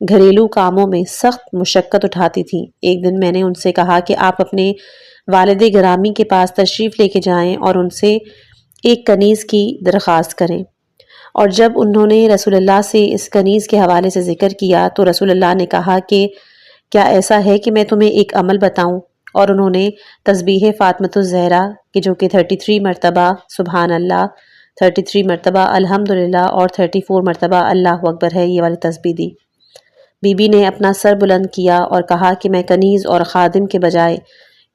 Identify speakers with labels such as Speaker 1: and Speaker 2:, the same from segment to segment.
Speaker 1: گھریلو کاموں میں سخت مشقت اٹھاتی تھیں۔ ایک دن میں نے ان سے کہا کہ آپ اپنے والد گرامی کے پاس تشریف لے کے جائیں اور ان سے ایک کنیز کی درخواست کریں، اور جب انہوں نے رسول اللہ سے اس کنیز کے حوالے سے ذکر کیا تو رسول اللہ نے کہا کہ کیا ایسا ہے کہ میں تمہیں ایک عمل بتاؤں؟ اور انہوں نے تسبیح فاطمۃ الزہرا کہ جو کہ 33 مرتبہ سبحان اللہ، 33 مرتبہ الحمدللہ اور 34 مرتبہ اللہ اکبر ہے، یہ والی تسبیح دی۔ بی بی نے اپنا سر بلند کیا اور کہا کہ میں کنیز اور خادم کے بجائے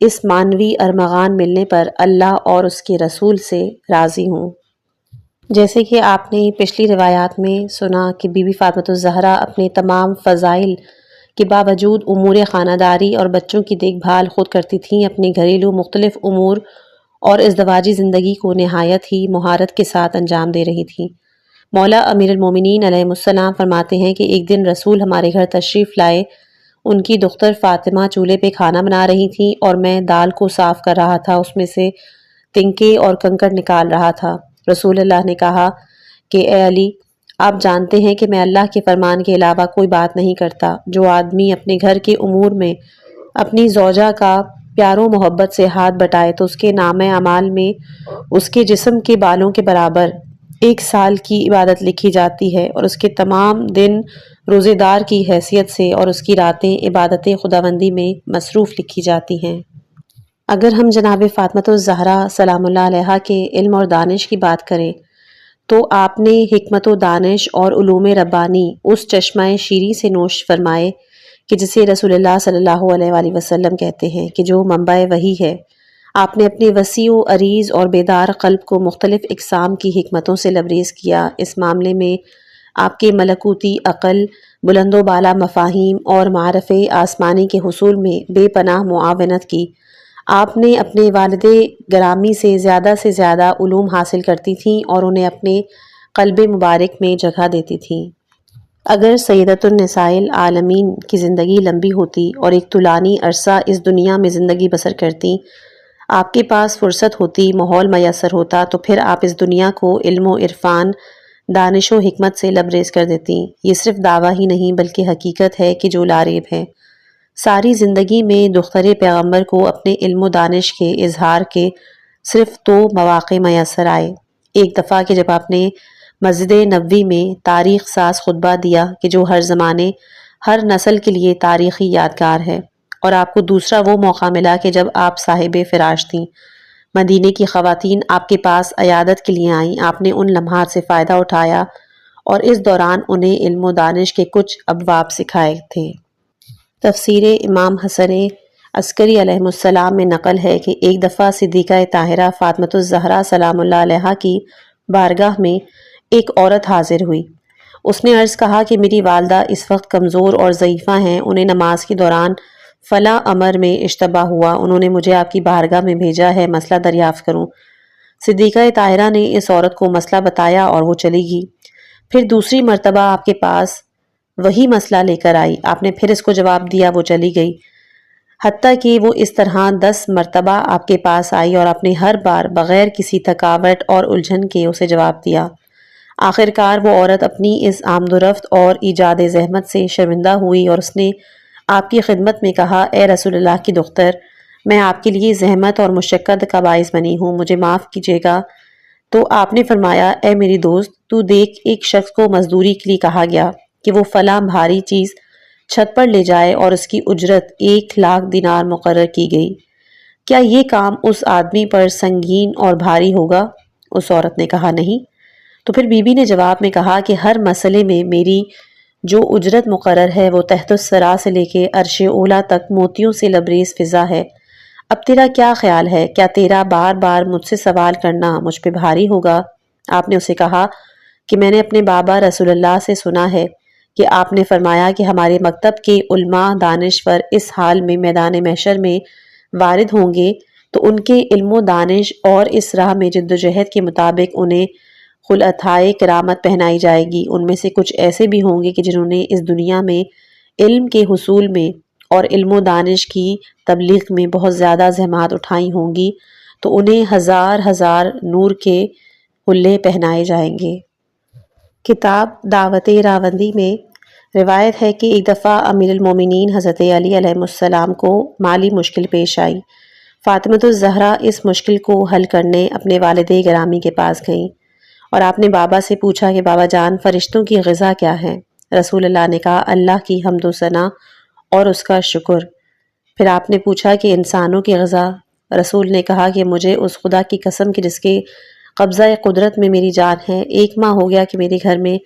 Speaker 1: اس مانوی ارمغان ملنے پر اللہ اور اس کے رسول سے راضی ہوں۔ جیسے کہ آپ نے پچھلی روایات میں سنا کہ بی بی فاطمۃ الزہرا اپنے تمام فضائل کے باوجود امور خانہ داری اور بچوں کی دیکھ بھال خود کرتی تھیں، اپنے گھریلو مختلف امور اور ازدواجی زندگی کو نہایت ہی مہارت کے ساتھ انجام دے رہی تھیں۔ مولا امیر المومنین علیہ السلام فرماتے ہیں کہ ایک دن رسول ہمارے گھر تشریف لائے، ان کی دختر فاطمہ چولہے پہ کھانا بنا رہی تھیں اور میں دال کو صاف کر رہا تھا، اس میں سے تنکے اور کنکر نکال رہا تھا۔ رسول اللہ نے کہا کہ اے علی، آپ جانتے ہیں کہ میں اللہ کے فرمان کے علاوہ کوئی بات نہیں کرتا۔ جو آدمی اپنے گھر کے امور میں اپنی زوجہ کا پیار و محبت سے ہاتھ بٹائے تو اس کے نامہ اعمال میں اس کے جسم کے بالوں کے برابر 1 سال کی عبادت لکھی جاتی ہے، اور اس کے تمام دن روزے دار کی حیثیت سے اور اس کی راتیں عبادت خداوندی میں مصروف لکھی جاتی ہیں۔ اگر ہم جناب فاطمۃ الزہرا سلام اللہ علیہا کے علم اور دانش کی بات کریں تو آپ نے حکمت و دانش اور علوم ربانی اس چشمہ شیریں سے نوش فرمائے کہ جسے رسول اللہ صلی اللہ علیہ وآلہ وسلم کہتے ہیں کہ جو منبع وحی ہے۔ آپ نے اپنے وسیع و عریض اور بیدار قلب کو مختلف اقسام کی حکمتوں سے لبریز کیا۔ اس معاملے میں آپ کے ملکوتی عقل، بلند و بالا مفاہیم اور معارف آسمانی کے حصول میں بے پناہ معاونت کی۔ آپ نے اپنے والد گرامی سے زیادہ علوم حاصل کرتی تھیں اور انہیں اپنے قلب مبارک میں جگہ دیتی تھیں۔ اگر سیدۃ النساء العالمین کی زندگی لمبی ہوتی اور ایک طولانی عرصہ اس دنیا میں زندگی بسر کرتی، آپ کے پاس فرصت ہوتی، ماحول میسر ہوتا، تو پھر آپ اس دنیا کو علم و عرفان، دانش و حکمت سے لبریز کر دیتی۔ یہ صرف دعویٰ ہی نہیں بلکہ حقیقت ہے کہ جو لاریب ہے۔ ساری زندگی میں دختر پیغمبر کو اپنے علم و دانش کے اظہار کے صرف 2 مواقع میسر آئے۔ ایک دفعہ کہ جب آپ نے مسجد نبوی میں تاریخ ساز خطبہ دیا کہ جو ہر زمانے، ہر نسل کے لیے تاریخی یادگار ہے، اور آپ کو دوسرا وہ موقع ملا کہ جب آپ صاحب فراش تھیں، مدینے کی خواتین آپ کے پاس عیادت کے لیے آئیں، آپ نے ان لمحات سے فائدہ اٹھایا اور اس دوران انہیں علم و دانش کے کچھ ابواب سکھائے تھے۔ تفسیر امام حسن عسکری علیہ السلام میں نقل ہے کہ ایک دفعہ صدیقہ طاہرہ فاطمۃ الزہرا سلام اللہ علیہا کی بارگاہ میں ایک عورت حاضر ہوئی۔ اس نے عرض کہا کہ میری والدہ اس وقت کمزور اور ضعیفہ ہیں، انہیں نماز کے دوران فلاں امر میں اشتباہ ہوا، انہوں نے مجھے آپ کی بارگاہ میں بھیجا ہے، مسئلہ دریافت کروں۔ صدیقہ طاہرہ نے اس عورت کو مسئلہ بتایا اور وہ چلی گئی۔ پھر دوسری مرتبہ آپ کے پاس وہی مسئلہ لے کر آئی، آپ نے پھر اس کو جواب دیا، وہ چلی گئی، حتیٰ کہ وہ اس طرح 10 مرتبہ آپ کے پاس آئی اور آپ نے ہر بار بغیر کسی تھکاوٹ اور الجھن کے اسے جواب دیا۔ آخر کار وہ عورت اپنی اس آمد و رفت اور ایجاد زحمت سے شرمندہ ہوئی اور اس نے آپ کی خدمت میں کہا، اے رسول اللہ کی دختر، میں آپ کے لیے زحمت اور مشقت کا باعث بنی ہوں، مجھے معاف کیجیے گا۔ تو آپ نے فرمایا، اے میری دوست، تو دیکھ، ایک شخص کو مزدوری کے لیے کہا گیا کہ وہ فلاں بھاری چیز چھت پر لے جائے اور اس کی اجرت 1,00,000 دینار مقرر کی گئی، کیا یہ کام اس آدمی پر سنگین اور بھاری ہوگا؟ اس عورت نے کہا نہیں۔ تو پھر بی بی نے جواب میں کہا کہ ہر مسئلے میں میری جو اجرت مقرر ہے وہ تحت الثری سے لے کے عرش اولیٰ تک موتیوں سے لبریز فضا ہے۔ اب تیرا کیا خیال ہے؟ کیا تیرا بار بار مجھ سے سوال کرنا مجھ پہ بھاری ہوگا؟ آپ نے اسے کہا کہ میں نے اپنے بابا رسول اللہ سے سنا ہے کہ آپ نے فرمایا کہ ہمارے مکتب کے علماء دانشور اس حال میں میدان محشر میں وارد ہوں گے تو ان کے علم و دانش اور اس راہ میں جد و جہد کے مطابق انہیں خلعتائے کرامت پہنائی جائے گی۔ ان میں سے کچھ ایسے بھی ہوں گے کہ جنہوں نے اس دنیا میں علم کے حصول میں اور علم و دانش کی تبلیغ میں بہت زیادہ زحمات اٹھائی ہوں گی، تو انہیں ہزار نور کے حلے پہنائے جائیں گے۔ کتاب دعوت راوندی میں روایت ہے کہ ایک دفعہ امیر المومنین حضرت علی علیہ السلام کو مالی مشکل پیش آئی۔ فاطمۃ الزہرا اس مشکل کو حل کرنے اپنے والد گرامی کے پاس گئیں اور آپ نے بابا سے پوچھا کہ بابا جان، فرشتوں کی غذا کیا ہے؟ رسول اللہ نے کہا، اللہ کی حمد و ثنا اور اس کا شکر۔ پھر آپ نے پوچھا کہ انسانوں کی غذا؟ رسول نے کہا کہ مجھے اس خدا کی قسم کہ جس کے قبضہ قدرت میں میری جان ہے، 1 ماہ ہو گیا کہ میرے گھر میں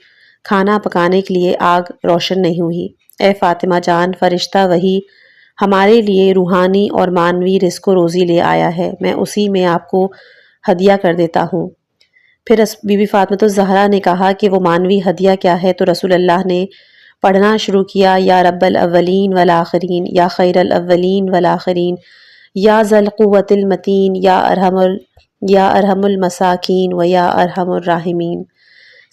Speaker 1: کھانا پکانے کے لیے آگ روشن نہیں ہوئی۔ اے فاطمہ جان، فرشتہ وہی ہمارے لیے روحانی اور معنوی رزق و روزی لے آیا ہے، میں اسی میں آپ کو ہدیہ کر دیتا ہوں۔ پھر بی بی فاطمۃ الزہرا نے کہا کہ وہ معنوی ہدیہ کیا ہے؟ تو رسول اللہ نے پڑھنا شروع کیا، یا رب الاولین والآخرین، یا خیر الاولین والآخرین، یا ذا القوۃ المتین، یا ارحم المساکین و یا ارحم الراحمین۔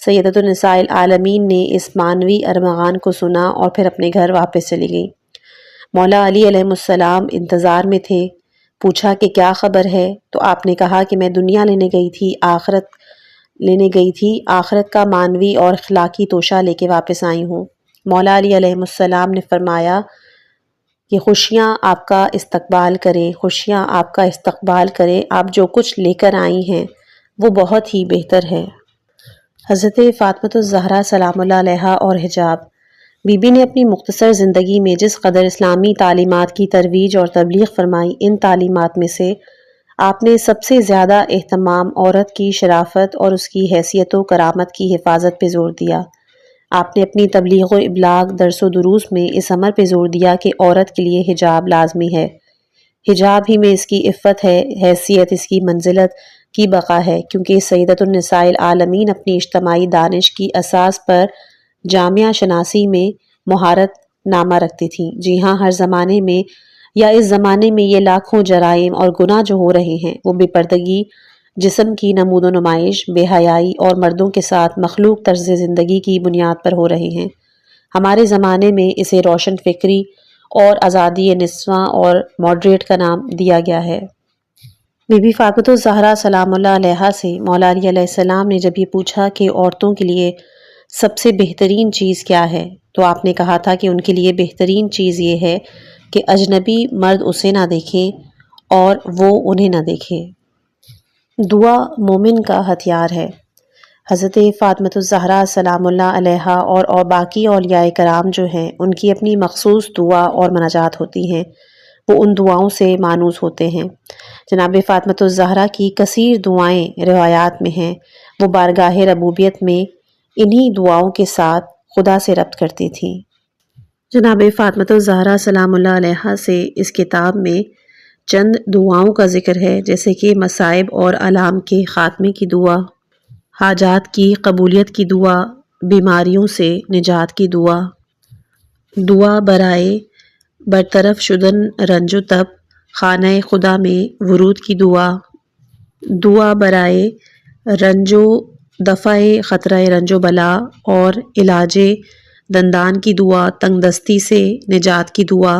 Speaker 1: سیدۃ النساء العالمین نے اس معنوی ارمغان کو سنا اور پھر اپنے گھر واپس چلی گئی۔ مولا علی علیہ السلام انتظار میں تھے۔ پوچھا کہ کیا خبر ہے؟ تو آپ نے کہا کہ میں دنیا لینے گئی تھی، آخرت کا معنوی اور اخلاقی توشہ لے کے واپس آئی ہوں۔ مولا علی علیہ السلام نے فرمایا کہ خوشیاں آپ کا استقبال کریں، خوشیاں آپ کا استقبال کریں، آپ جو کچھ لے کر آئی ہیں وہ بہت ہی بہتر ہے۔ حضرت فاطمۃ الزہرا سلام اللہ علیہا اور حجاب۔ بی بی نے اپنی مختصر زندگی میں جس قدر اسلامی تعلیمات کی ترویج اور تبلیغ فرمائی، ان تعلیمات میں سے آپ نے سب سے زیادہ اہتمام عورت کی شرافت اور اس کی حیثیت و کرامت کی حفاظت پہ زور دیا۔ آپ نے اپنی تبلیغ و ابلاغ، درس و دروس میں اس امر پہ زور دیا کہ عورت کے لیے حجاب لازمی ہے۔ حجاب ہی میں اس کی عفت ہے، حیثیت، اس کی منزلت کی بقا ہے، کیونکہ سیدۃ النساء العالمین اپنی اجتماعی دانش کی اساس پر جامعہ شناسی میں مہارت نامہ رکھتی تھیں۔ جی ہاں، ہر زمانے میں یا اس زمانے میں یہ لاکھوں جرائم اور گناہ جو ہو رہے ہیں وہ بے پردگی، جسم کی نمود و نمائش، بے حیائی اور مردوں کے ساتھ مخلوق طرز زندگی کی بنیاد پر ہو رہے ہیں۔ ہمارے زمانے میں اسے روشن فکری اور آزادی نسواں اور ماڈریٹ کا نام دیا گیا ہے۔ بی بی فاطمۃ الزہرا سلام اللہ علیہا سے مولا علی علیہ السلام نے جب یہ پوچھا کہ عورتوں کے لیے سب سے بہترین چیز کیا ہے، تو آپ نے کہا تھا کہ ان کے لیے بہترین چیز یہ ہے کہ اجنبی مرد اسے نہ دیکھیں اور وہ انہیں نہ دیکھیں۔ دعا مومن کا ہتھیار ہے۔ حضرت فاطمۃ الزہرا سلام اللہ علیہا اور باقی اولیاء کرام جو ہیں، ان کی اپنی مخصوص دعا اور مناجات ہوتی ہیں، وہ ان دعاؤں سے مانوس ہوتے ہیں۔ جناب فاطمۃ الزہرا کی کثیر دعائیں روایات میں ہیں، وہ بارگاہ ربوبیت میں انہی دعاؤں کے ساتھ خدا سے ربط کرتی تھیں۔ جناب فاطمۃ الزہرا سلام اللہ علیہا سے اس کتاب میں چند دعاؤں کا ذکر ہے، جیسے کہ مصائب اور آلام کے خاتمے کی دعا، حاجات کی قبولیت کی دعا، بیماریوں سے نجات کی دعا، دعا برائے برطرف شدن رنج و تب، خانہ خدا میں ورود کی دعا، دعا برائے رنج و دفع خطرہ رنج و بلا اور علاج دندان کی دعا، تنگ دستی سے نجات کی دعا،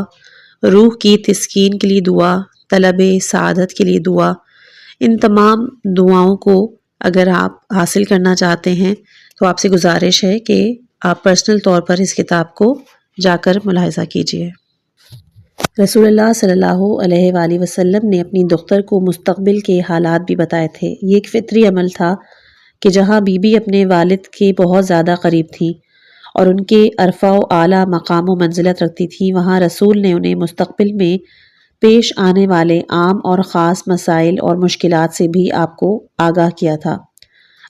Speaker 1: روح کی تسکین کے لیے دعا، طلب سعادت کے لیے دعا۔ ان تمام دعاؤں کو اگر آپ حاصل کرنا چاہتے ہیں تو آپ سے گزارش ہے کہ آپ پرسنل طور پر اس کتاب کو جا کر ملاحظہ کیجیے۔ رسول اللہ صلی اللہ علیہ وآلہ وسلم نے اپنی دختر کو مستقبل کے حالات بھی بتائے تھے۔ یہ ایک فطری عمل تھا کہ جہاں بی بی اپنے والد کے بہت زیادہ قریب تھی اور ان کے عرفہ و اعلیٰ مقام و منزلت رکھتی تھی، وہاں رسول نے انہیں مستقبل میں پیش آنے والے عام اور خاص مسائل اور مشکلات سے بھی آپ کو آگاہ کیا تھا۔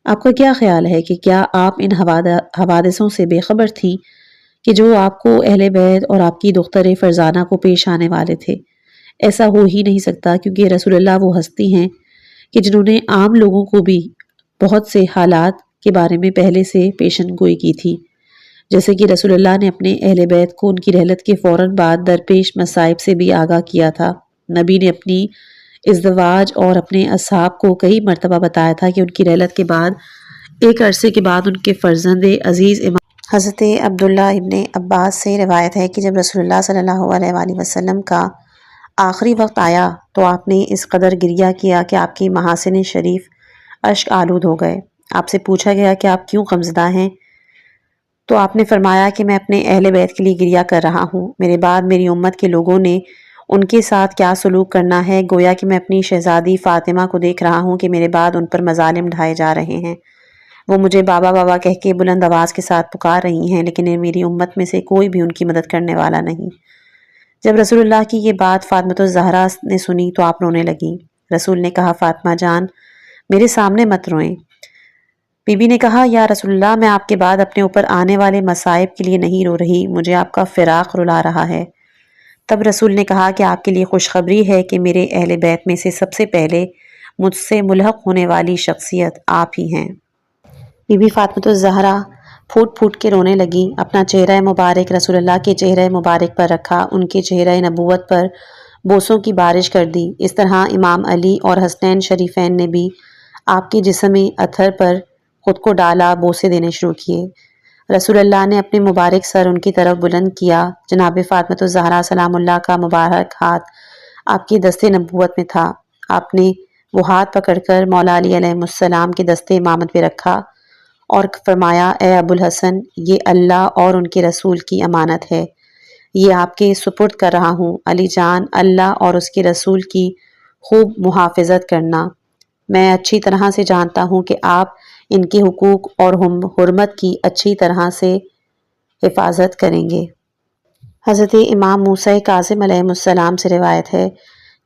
Speaker 1: آپ کا کیا خیال ہے کہ کیا آپ ان حوادثوں سے بے خبر تھی کہ جو آپ کو اہل بیت اور آپ کی دختر فرزانہ کو پیش آنے والے تھے؟ ایسا ہو ہی نہیں سکتا، کیونکہ رسول اللہ وہ ہستی ہیں کہ جنہوں نے عام لوگوں کو بھی بہت سے حالات کے بارے میں پہلے سے پیشن گوئی کی تھی، جیسے کہ رسول اللہ نے اپنے اہل بیت کو ان کی رحلت کے فوراً بعد درپیش مصائب سے بھی آگاہ کیا تھا۔ نبی نے اپنی ازدواج اور اپنے اصحاب کو کئی مرتبہ بتایا تھا کہ ان کی رحلت کے بعد ایک عرصے کے بعد ان کے فرزند عزیز امام حضرت عبداللہ ابن عباس سے روایت ہے کہ جب رسول اللہ صلی اللہ علیہ وآلہ وسلم کا آخری وقت آیا تو آپ نے اس قدر گریہ کیا کہ آپ کی محاسن شریف اشک آلود ہو گئے۔ آپ سے پوچھا گیا کہ آپ کیوں غمزدہ ہیں؟ تو آپ نے فرمایا کہ میں اپنے اہل بیت کے لیے گریہ کر رہا ہوں، میرے بعد میری امت کے لوگوں نے ان کے ساتھ کیا سلوک کرنا ہے، گویا کہ میں اپنی شہزادی فاطمہ کو دیکھ رہا ہوں کہ میرے بعد ان پر مظالم ڈھائے جا رہے ہیں۔ وہ مجھے بابا بابا کہہ کے بلند آواز کے ساتھ پکار رہی ہیں، لیکن میری امت میں سے کوئی بھی ان کی مدد کرنے والا نہیں۔ جب رسول اللہ کی یہ بات فاطمہ الزہرا نے سنی تو آپ رونے لگیں۔ رسول نے کہا، فاطمہ جان، میرے سامنے مت روئیں۔ بی بی نے کہا، یا رسول اللہ، میں آپ کے بعد اپنے اوپر آنے والے مصائب کے لیے نہیں رو رہی، مجھے آپ کا فراق رلا رہا ہے۔ تب رسول نے کہا کہ آپ کے لیے خوشخبری ہے کہ میرے اہل بیت میں سے سب سے پہلے مجھ سے ملحق ہونے والی شخصیت آپ ہی ہیں۔ بی بی فاطمہ الزہرا پھوٹ پھوٹ کے رونے لگیں، اپنا چہرہ مبارک رسول اللہ کے چہرہ مبارک پر رکھا، ان کے چہرہ نبوت پر بوسوں کی بارش کر دی۔ اس طرح امام علی اور حسنین شریفین نے بھی آپ کے جسم اطہر پر خود کو ڈالا، بوسے دینے شروع کیے۔ رسول اللہ نے اپنے مبارک سر ان کی طرف بلند کیا۔ جناب فاطمہ الزہرا سلام اللہ کا مبارک ہاتھ آپ کی دست نبوت میں تھا۔ آپ نے وہ ہاتھ پکڑ کر مولا علی علیہ السلام کے دست امامت پہ رکھا اور فرمایا، اے ابو الحسن، یہ اللہ اور ان کے رسول کی امانت ہے، یہ آپ کے سپرد کر رہا ہوں۔ علی جان، اللہ اور اس کے رسول کی خوب محافظت کرنا۔ میں اچھی طرح سے جانتا ہوں کہ آپ ان کے حقوق اور حرمت کی اچھی طرح سے حفاظت کریں گے۔ حضرت امام موسیٰ کاظم علیہ السلام سے روایت ہے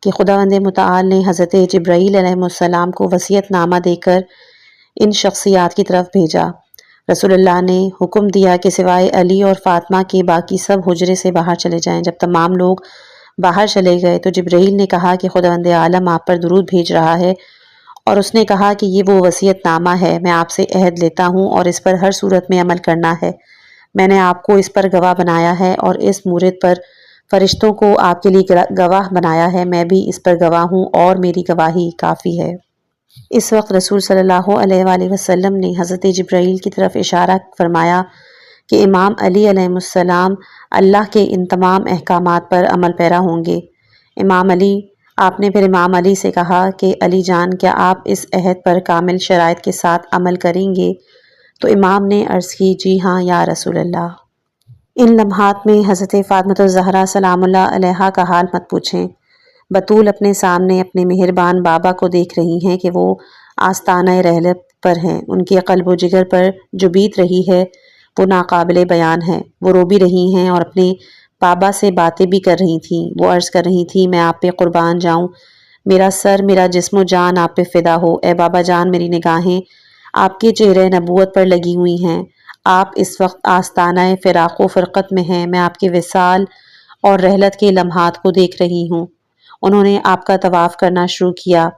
Speaker 1: کہ خداوند متعال نے حضرت جبرائیل علیہ السلام کو وصیت نامہ دے کر ان شخصیات کی طرف بھیجا۔ رسول اللہ نے حکم دیا کہ سوائے علی اور فاطمہ کے باقی سب حجرے سے باہر چلے جائیں۔ جب تمام لوگ باہر چلے گئے تو جبرائیل نے کہا کہ خداوند عالم آپ پر درود بھیج رہا ہے، اور اس نے کہا کہ یہ وہ وصیت نامہ ہے، میں آپ سے عہد لیتا ہوں اور اس پر ہر صورت میں عمل کرنا ہے۔ میں نے آپ کو اس پر گواہ بنایا ہے اور اس مورد پر فرشتوں کو آپ کے لیے گواہ بنایا ہے، میں بھی اس پر گواہ ہوں اور میری گواہی کافی ہے۔ اس وقت رسول صلی اللہ علیہ وآلہ وسلم نے حضرت جبرائیل کی طرف اشارہ فرمایا کہ امام علی علیہ السلام اللہ کے ان تمام احکامات پر عمل پیرا ہوں گے۔ امام علی، آپ نے پھر امام علی سے کہا کہ علی جان، کیا آپ اس عہد پر کامل شرائط کے ساتھ عمل کریں گے؟ تو امام نے عرض کی، جی ہاں یا رسول اللہ۔ ان لمحات میں حضرت فاطمہ الزہرا سلام اللہ علیہا کا حال مت پوچھیں۔ بطول اپنے سامنے اپنے مہربان بابا کو دیکھ رہی ہیں کہ وہ آستانہ رحلت پر ہیں۔ ان کے قلب و جگر پر جو بیت رہی ہے وہ ناقابل بیان ہے۔ وہ رو بھی رہی ہیں اور اپنے بابا سے باتیں بھی کر رہی تھیں۔ وہ عرض کر رہی تھیں، میں آپ پہ قربان جاؤں، میرا سر، میرا جسم و جان آپ پہ فدا ہو۔ اے بابا جان، میری نگاہیں آپ کے چہرے نبوت پر لگی ہوئی ہیں۔ آپ اس وقت آستانہ فراق و فرقت میں ہیں، میں آپ کے وصال اور رحلت کے لمحات کو دیکھ رہی ہوں۔ انہوں نے آپ کا طواف کرنا شروع کیا۔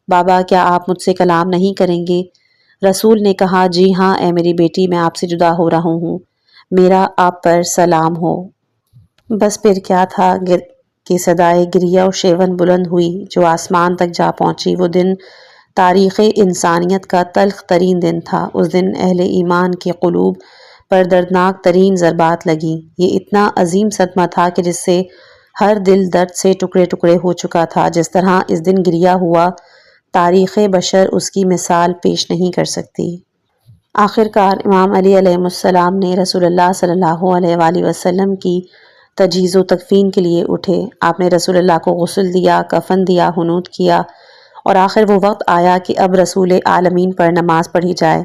Speaker 1: بابا، کیا آپ مجھ سے کلام نہیں کریں گے؟ رسول نے کہا، جی ہاں اے میری بیٹی، میں آپ سے جدا ہو رہا ہوں، میرا آپ پر سلام ہو۔ بس پھر کیا تھا کہ صدائے گریہ و شیون بلند ہوئی جو آسمان تک جا پہنچی۔ وہ دن تاریخ انسانیت کا تلخ ترین دن تھا۔ اس دن اہل ایمان کے قلوب پر دردناک ترین ضربات لگیں۔ یہ اتنا عظیم صدمہ تھا کہ جس سے ہر دل درد سے ٹکڑے ٹکڑے ہو چکا تھا۔ جس طرح اس دن گریہ ہوا، تاریخ بشر اس کی مثال پیش نہیں کر سکتی۔ آخر کار امام علی علیہ السلام نے رسول اللہ صلی اللہ علیہ وآلہ وسلم کی تجہیز و تکفین کے لیے اٹھے۔ آپ نے رسول اللہ کو غسل دیا، کفن دیا، حنوط کیا، اور آخر وہ وقت آیا کہ اب رسول عالمین پر نماز پڑھی جائے۔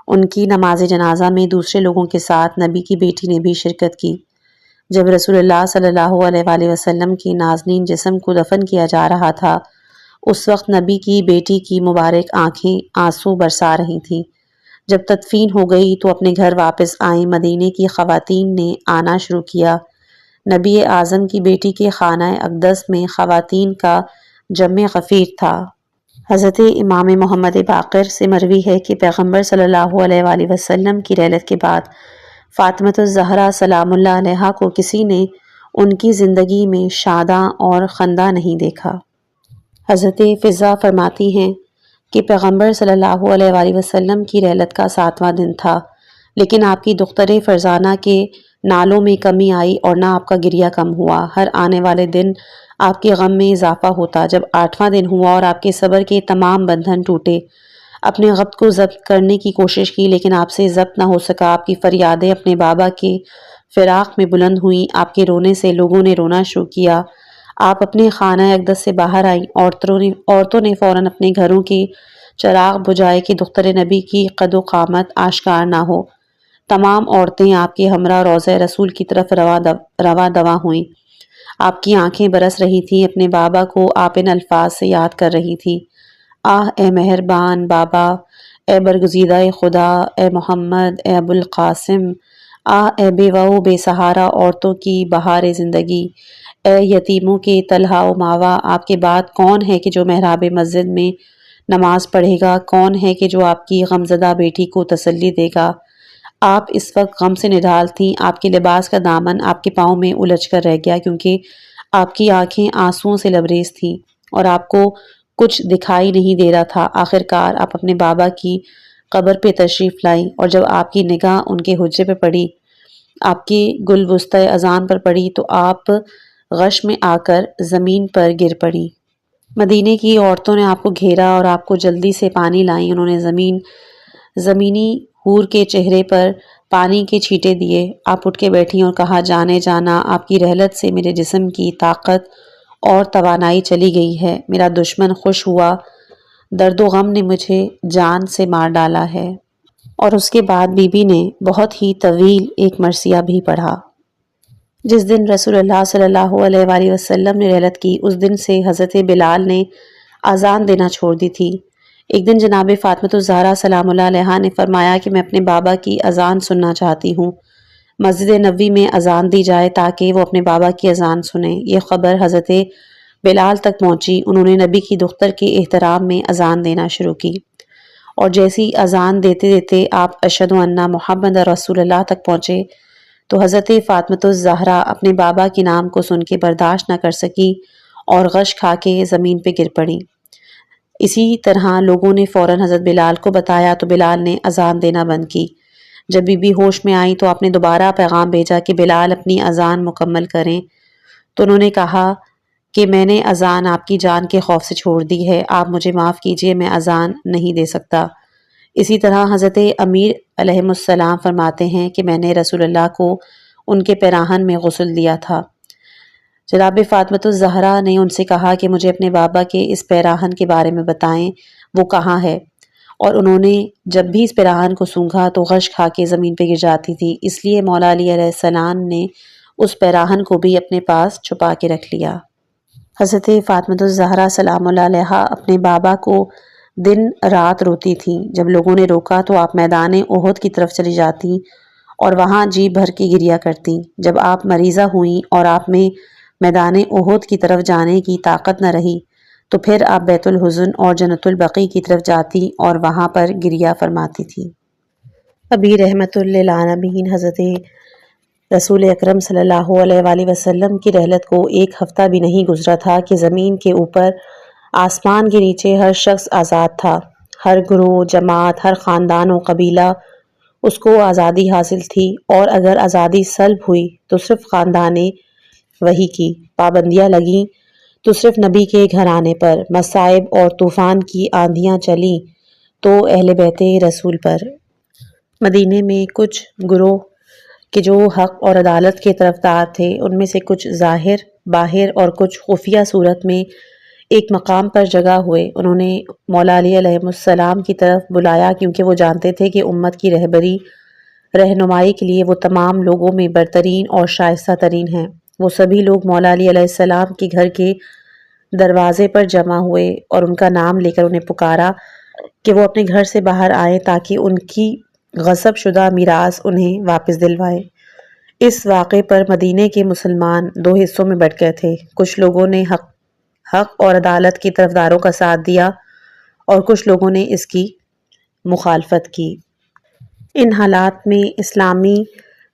Speaker 1: ان کی نماز جنازہ میں دوسرے لوگوں کے ساتھ نبی کی بیٹی نے بھی شرکت کی۔ جب رسول اللہ صلی اللہ علیہ وآلہ وسلم کے نازنین جسم کو دفن کیا جا رہا تھا، اس وقت نبی کی بیٹی کی مبارک آنکھیں آنسو برسا رہی تھیں۔ جب تدفین ہو گئی تو اپنے گھر واپس آئیں۔ مدینے کی خواتین نے آنا شروع کیا۔ نبی اعظم کی بیٹی کے خانہ اقدس میں خواتین کا جمع غفیر تھا۔ حضرت امام محمد باقر سے مروی ہے کہ پیغمبر صلی اللہ علیہ وآلہ وسلم کی رحلت کے بعد فاطمہ الزہرا سلام اللہ علیہا کو کسی نے ان کی زندگی میں شاداں اور خندہ نہیں دیکھا۔ حضرت فضہ فرماتی ہیں کہ پیغمبر صلی اللہ علیہ وآلہ وسلم کی رحلت کا 7واں دن تھا، لیکن آپ کی دختر فرزانہ کے نالوں میں کمی آئی اور نہ آپ کا گریہ کم ہوا۔ ہر آنے والے دن آپ کے غم میں اضافہ ہوتا۔ جب 8واں دن ہوا اور آپ کے صبر کے تمام بندھن ٹوٹے، اپنے غضب کو ضبط کرنے کی کوشش کی، لیکن آپ سے ضبط نہ ہو سکا۔ آپ کی فریادیں اپنے بابا کے فراق میں بلند ہوئیں۔ آپ کے رونے سے لوگوں نے رونا شروع کیا۔ آپ اپنے خانہ اقدس سے باہر آئیں۔ عورتوں نے فوراً اپنے گھروں کے چراغ بجھائے کہ دختر نبی کی قد و قامت آشکار نہ ہو۔ تمام عورتیں آپ کے ہمراہ روضہ رسول کی طرف رواں دواں ہوئیں۔ آپ کی آنکھیں برس رہی تھیں۔ اپنے بابا کو آپ ان الفاظ سے یاد کر رہی تھی: آہ اے مہربان بابا، اے برگزیدہ خدا، اے محمد، اے ابو القاسم، آہ اے بیوہ و بے سہارا عورتوں کی بہار زندگی، اے یتیموں کے طلحہ و ماوا، آپ کے بعد کون ہے کہ جو محراب مسجد میں نماز پڑھے گا؟ کون ہے کہ جو آپ کی غمزدہ بیٹی کو تسلی دے گا؟ آپ اس وقت غم سے نڈھال تھیں۔ آپ کے لباس کا دامن آپ کے پاؤں میں الجھ کر رہ گیا، کیونکہ آپ کی آنکھیں آنسوؤں سے لبریز تھیں اور آپ کو کچھ دکھائی نہیں دے رہا تھا۔ آخرکار آپ اپنے بابا کی قبر پہ تشریف لائیں، اور جب آپ کی نگاہ ان کے حجرے پہ پڑی، آپ کی گلبستہ اذان پر پڑی، تو آپ غش میں آ کر زمین پر گر پڑی۔ مدینے کی عورتوں نے آپ کو گھیرا اور آپ کو جلدی سے پانی لائیں۔ انہوں نے زمینی حور کے چہرے پر پانی کے چھینٹے دیے۔ آپ اٹھ کے بیٹھیں اور کہا: جانے جانا، آپ کی رحلت سے میرے جسم کی طاقت اور توانائی چلی گئی ہے۔ میرا دشمن خوش ہوا، درد و غم نے مجھے جان سے مار ڈالا ہے۔ اور اس کے بعد بی بی نے بہت ہی طویل ایک مرثیہ بھی پڑھا۔ جس دن رسول اللہ صلی اللہ علیہ وآلہ وسلم نے رحلت کی، اس دن سے حضرت بلال نے اذان دینا چھوڑ دی تھی۔ ایک دن جناب فاطمۃ الزہرا سلام اللہ علیہا نے فرمایا کہ میں اپنے بابا کی اذان سننا چاہتی ہوں۔ مسجد نبوی میں اذان دی جائے تاکہ وہ اپنے بابا کی اذان سنیں۔ یہ خبر حضرت بلال تک پہنچی۔ انہوں نے نبی کی دختر کے احترام میں اذان دینا شروع کی، اور جیسی اذان دیتے دیتے آپ اشہد ان محمد رسول اللہ تک پہنچے تو حضرت فاطمۃ الزہرا اپنے بابا کے نام کو سن کے برداشت نہ کر سکی اور غش کھا کے زمین پہ گر پڑی۔ اسی طرح لوگوں نے فوراً حضرت بلال کو بتایا تو بلال نے اذان دینا بند کی۔ جب بی بی ہوش میں آئی تو آپ نے دوبارہ پیغام بھیجا کہ بلال اپنی اذان مکمل کریں، تو انہوں نے کہا کہ میں نے اذان آپ کی جان کے خوف سے چھوڑ دی ہے، آپ مجھے معاف کیجیے، میں اذان نہیں دے سکتا۔ اسی طرح حضرت امیر علیہ السلام فرماتے ہیں کہ میں نے رسول اللہ کو ان کے پیراہن میں غسل دیا تھا۔ جناب فاطمۃ الزہرا نے ان سے کہا کہ مجھے اپنے بابا کے اس پیراہن کے بارے میں بتائیں، وہ کہاں ہے؟ اور انہوں نے جب بھی اس پیراہن کو سونگھا تو غش کھا کے زمین پہ گر جاتی تھی، اس لیے مولا علی علیہ السلام نے اس پیراہن کو بھی اپنے پاس چھپا کے رکھ لیا۔ حضرت فاطمۃ الزہرا سلام اللہ علیہا اپنے بابا کو دن رات روتی تھیں۔ جب لوگوں نے روکا تو آپ میدان احد کی طرف چلی جاتی اور وہاں جی بھر کے گریا کرتی۔ جب آپ مریضہ ہوئیں اور آپ میں میدان احد کی طرف جانے کی طاقت نہ رہی تو پھر آپ بیت الحزن اور جنت البقیع کی طرف جاتی اور وہاں پر گریا فرماتی تھی۔ ابھی رحمت للعالمین حضرت رسول اکرم صلی اللہ علیہ وآلہ وسلم کی رحلت کو ایک ہفتہ بھی نہیں گزرا تھا کہ زمین کے اوپر آسمان کے نیچے ہر شخص آزاد تھا۔ ہر گروہ، جماعت، ہر خاندان و قبیلہ اس کو آزادی حاصل تھی، اور اگر آزادی سلب ہوئی تو صرف خاندان وحی کی، پابندیاں لگیں تو صرف نبی کے گھرانے پر، مصائب اور طوفان کی آندھیاں چلیں تو اہل بیت رسول پر۔ مدینے میں کچھ گروہ کہ جو حق اور عدالت کے طرفدار تھے، ان میں سے کچھ ظاہر باہر اور کچھ خفیہ صورت میں ایک مقام پر جگہ ہوئے۔ انہوں نے مولا علی علیہ السلام کی طرف بلایا، کیونکہ وہ جانتے تھے کہ امت کی رہنمائی کے لیے وہ تمام لوگوں میں برترین اور شائستہ ترین ہیں۔ وہ سبھی لوگ مولا علی علیہ السلام کے گھر کے دروازے پر جمع ہوئے اور ان کا نام لے کر انہیں پکارا کہ وہ اپنے گھر سے باہر آئیں تاکہ ان کی غصب شدہ میراث انہیں واپس دلوائے۔ اس واقعے پر مدینے کے مسلمان دو حصوں میں بٹ گئے تھے۔ کچھ لوگوں نے حق اور عدالت کی طرفداروں کا ساتھ دیا اور کچھ لوگوں نے اس کی مخالفت کی۔ ان حالات میں اسلامی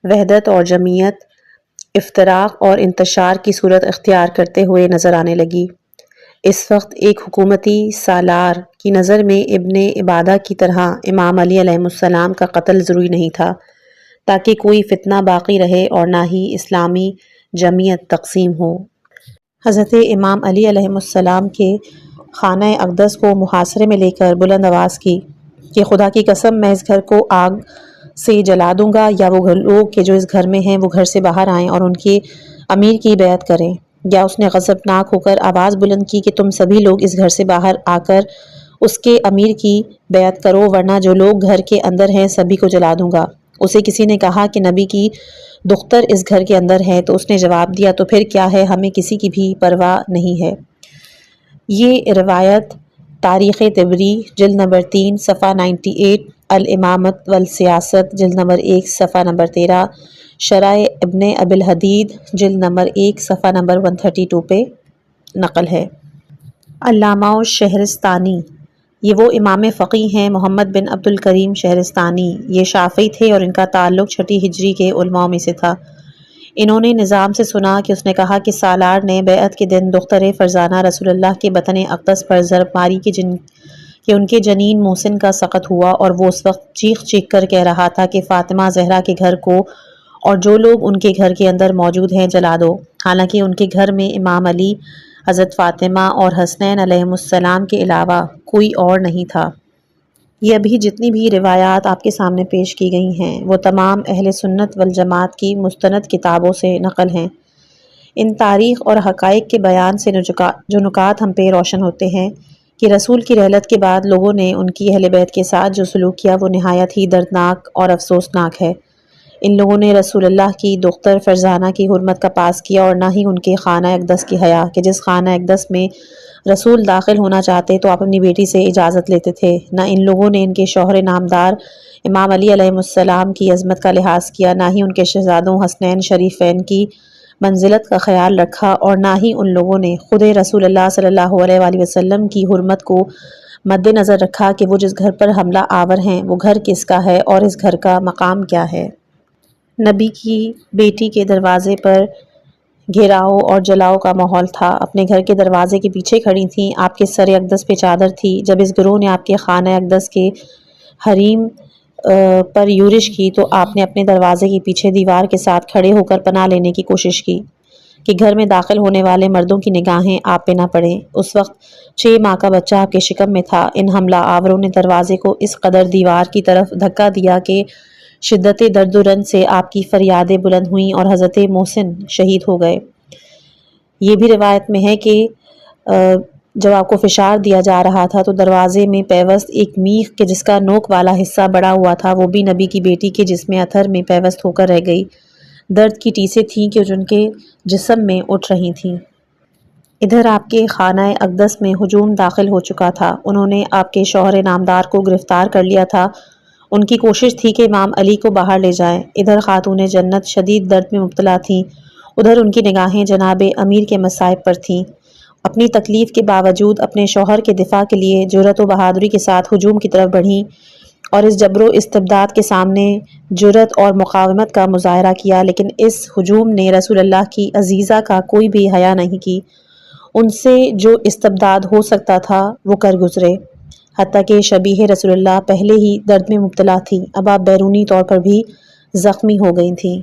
Speaker 1: وحدت اور جمعیت افتراق اور انتشار کی صورت اختیار کرتے ہوئے نظر آنے لگی۔ اس وقت ایک حکومتی سالار کی نظر میں ابن عبادہ کی طرح امام علی علیہ السلام کا قتل ضروری نہیں تھا، تاکہ کوئی فتنہ باقی رہے اور نہ ہی اسلامی جمعیت تقسیم ہو۔ حضرت امام علی علیہ السلام کے خانہ اقدس کو محاصرے میں لے کر بلند آواز کی کہ خدا کی قسم میں اس گھر کو آگ سے جلا دوں گا، یا وہ لوگ کہ جو اس گھر میں ہیں وہ گھر سے باہر آئیں اور ان کے امیر کی بیعت کریں۔ یا اس نے غضبناک ہو کر آواز بلند کی کہ تم سبھی لوگ اس گھر سے باہر آ کر اس کے امیر کی بیعت کرو، ورنہ جو لوگ گھر کے اندر ہیں سبھی کو جلا دوں گا۔ اسے کسی نے کہا کہ نبی کی دختر اس گھر کے اندر ہے، تو اس نے جواب دیا تو پھر کیا ہے، ہمیں کسی کی بھی پرواہ نہیں ہے۔ یہ روایت تاریخ طبری جلد نمبر 3 صفحہ 98، الامامت والسیاست جلد نمبر 1 صفحہ نمبر 13، شرح ابن ابی الحدید جلد نمبر 1 صفحہ نمبر 132 پہ نقل ہے۔ علامہ شہرستانی، یہ وہ امام فقیہ ہیں محمد بن عبد الکریم شہرستانی۔ یہ شافعی تھے اور ان کا تعلق 6 ہجری کے علماء میں سے تھا۔ انہوں نے نظام سے سنا کہ اس نے کہا کہ سالار نے بیعت کے دن دختر فرزانہ رسول اللہ کے بطن اقدس پر ضرب ماری کہ ان کے جنین محسن کا سقط ہوا، اور وہ اس وقت چیخ چیخ کر کہہ رہا تھا کہ فاطمہ زہرا کے گھر کو اور جو لوگ ان کے گھر کے اندر موجود ہیں جلا دو، حالانکہ ان کے گھر میں امام علی، حضرت فاطمہ اور حسنین علیہم السلام کے علاوہ کوئی اور نہیں تھا۔ یہ ابھی جتنی بھی روایات آپ کے سامنے پیش کی گئی ہیں وہ تمام اہل سنت والجماعت کی مستند کتابوں سے نقل ہیں۔ ان تاریخ اور حقائق کے بیان سے جو نکات ہم پہ روشن ہوتے ہیں کہ رسول کی رحلت کے بعد لوگوں نے ان کی اہل بیت کے ساتھ جو سلوک کیا وہ نہایت ہی دردناک اور افسوسناک ہے۔ ان لوگوں نے رسول اللہ کی دختر فرزانہ کی حرمت کا پاس کیا، اور نہ ہی ان کے خانہ اقدس کی حیا، کہ جس خانہ اقدس میں رسول داخل ہونا چاہتے تو آپ اپنی بیٹی سے اجازت لیتے تھے۔ نہ ان لوگوں نے ان کے شوہر نامدار امام علی علیہ السلام کی عظمت کا لحاظ کیا، نہ ہی ان کے شہزادوں حسنین شریفین کی منزلت کا خیال رکھا، اور نہ ہی ان لوگوں نے خود رسول اللہ صلی اللہ علیہ وآلہ وسلم کی حرمت کو مد نظر رکھا کہ وہ جس گھر پر حملہ آور ہیں وہ گھر کس کا ہے اور اس گھر کا مقام کیا ہے۔ نبی کی بیٹی کے دروازے پر گھیراؤ اور جلاؤ کا ماحول تھا۔ اپنے گھر کے دروازے کے پیچھے کھڑی تھیں، آپ کے سر اقدس پہ چادر تھی۔ جب اس گروہ نے آپ کے خانہ اقدس کے حریم پر یورش کی تو آپ نے اپنے دروازے کے پیچھے دیوار کے ساتھ کھڑے ہو کر پناہ لینے کی کوشش کی کہ گھر میں داخل ہونے والے مردوں کی نگاہیں آپ پہ نہ پڑیں۔ اس وقت 6 ماہ کا بچہ آپ کے شکم میں تھا۔ ان حملہ آوروں نے دروازے کو اس قدر دیوار کی طرف دھکا دیا کہ شدت درد و رنج سے آپ کی فریادیں بلند ہوئیں اور حضرت محسن شہید ہو گئے۔ یہ بھی روایت میں ہے کہ جب آپ کو فشار دیا جا رہا تھا تو دروازے میں پیوست ایک میخ کہ جس کا نوک والا حصہ بڑا ہوا تھا وہ بھی نبی کی بیٹی کے جسم اتھر میں پیوست ہو کر رہ گئی۔ درد کی ٹیسیں تھیں کہ جن کے جسم میں اٹھ رہی تھیں۔ ادھر آپ کے خانہ اقدس میں ہجوم داخل ہو چکا تھا۔ انہوں نے آپ کے شوہر نامدار کو گرفتار کر لیا تھا۔ ان کی کوشش تھی کہ امام علی کو باہر لے جائیں۔ ادھر خاتون جنت شدید درد میں مبتلا تھیں، ادھر ان کی نگاہیں جناب امیر کے مصائب پر تھیں۔ اپنی تکلیف کے باوجود اپنے شوہر کے دفاع کے لیے جرأت و بہادری کے ساتھ ہجوم کی طرف بڑھیں اور اس جبر و استبداد کے سامنے جرأت اور مقاومت کا مظاہرہ کیا، لیکن اس ہجوم نے رسول اللہ کی عزیزہ کا کوئی بھی حیا نہیں کی۔ ان سے جو استبداد ہو سکتا تھا وہ کر گزرے، حتیٰ کہ شبیہ رسول اللہ پہلے ہی درد میں مبتلا تھی، اب آپ بیرونی طور پر بھی زخمی ہو گئی تھیں۔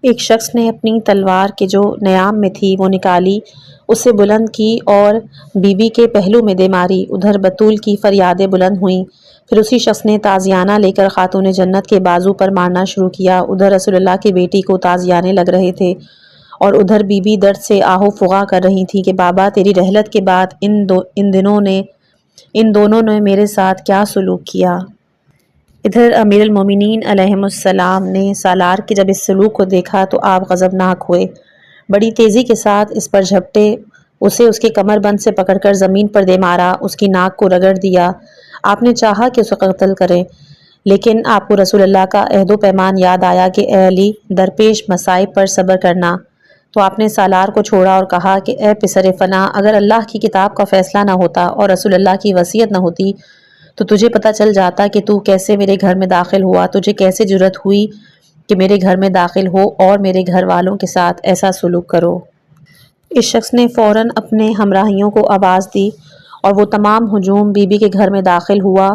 Speaker 1: ایک شخص نے اپنی تلوار کے جو نیام میں تھی وہ نکالی، اسے بلند کی اور بی بی کے پہلو میں دے ماری۔ ادھر بطول کی فریادیں بلند ہوئیں۔ پھر اسی شخص نے تازیانہ لے کر خاتون جنت کے بازو پر مارنا شروع کیا۔ ادھر رسول اللہ کی بیٹی کو تازیانے لگ رہے تھے اور ادھر بی بی درد سے آہو فغاں کر رہی تھی کہ بابا تیری رحلت کے بعد ان دونوں نے میرے ساتھ کیا سلوک کیا۔ ادھر امیر المومنین علیہ السلام نے سالار کے جب اس سلوک کو دیکھا تو آپ غضبناک ہوئے، بڑی تیزی کے ساتھ اس پر جھپٹے، اسے اس کے کمر بند سے پکڑ کر زمین پر دے مارا، اس کی ناک کو رگڑ دیا۔ آپ نے چاہا کہ اسے قتل کریں، لیکن آپ کو رسول اللہ کا عہد و پیمان یاد آیا کہ اے علی درپیش مصائب پر صبر کرنا، تو آپ نے سالار کو چھوڑا اور کہا کہ اے پسر فنا، اگر اللہ کی کتاب کا فیصلہ نہ ہوتا اور رسول اللہ کی وصیت نہ ہوتی تو تجھے پتہ چل جاتا کہ تو کیسے میرے گھر میں داخل ہوا، تجھے کیسے جرأت ہوئی کہ میرے گھر میں داخل ہو اور میرے گھر والوں کے ساتھ ایسا سلوک کرو۔ اس شخص نے فوراً اپنے ہمراہیوں کو آواز دی اور وہ تمام ہجوم بی بی کے گھر میں داخل ہوا